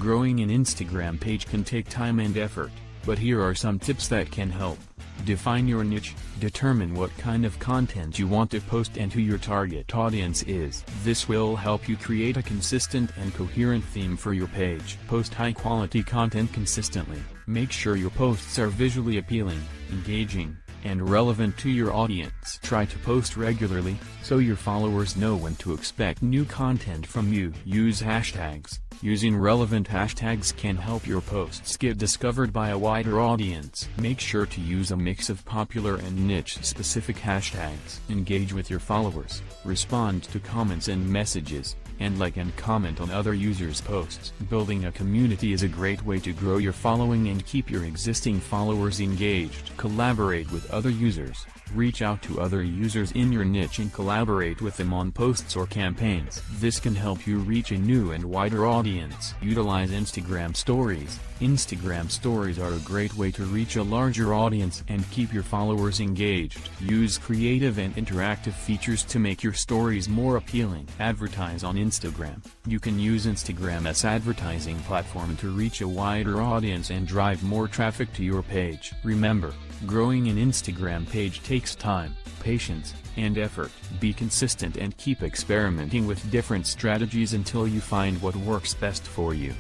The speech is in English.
Growing an Instagram page can take time and effort, but here are some tips that can help. Define your niche. Determine what kind of content you want to post and who your target audience is. This will help you create a consistent and coherent theme for your page. Post high-quality content consistently. Make sure your posts are visually appealing, engaging, and relevant to your audience. Try to post regularly, so your followers know when to expect new content from you. Use hashtags. Using relevant hashtags can help your posts get discovered by a wider audience. Make sure to use a mix of popular and niche-specific hashtags. Engage with your followers, respond to comments and messages, and like and comment on other users' posts. Building a community is a great way to grow your following and keep your existing followers engaged. Collaborate with other users. Reach out to other users in your niche and collaborate with them on posts or campaigns. This can help you reach a new and wider audience. Utilize Instagram Stories. Instagram Stories are a great way to reach a larger audience and keep your followers engaged. Use creative and interactive features to make your stories more appealing. Advertise on Instagram. You can use Instagram as advertising platform to reach a wider audience and drive more traffic to your page. Remember, growing an Instagram page takes time, patience, and effort. Be consistent and keep experimenting with different strategies until you find what works best for you.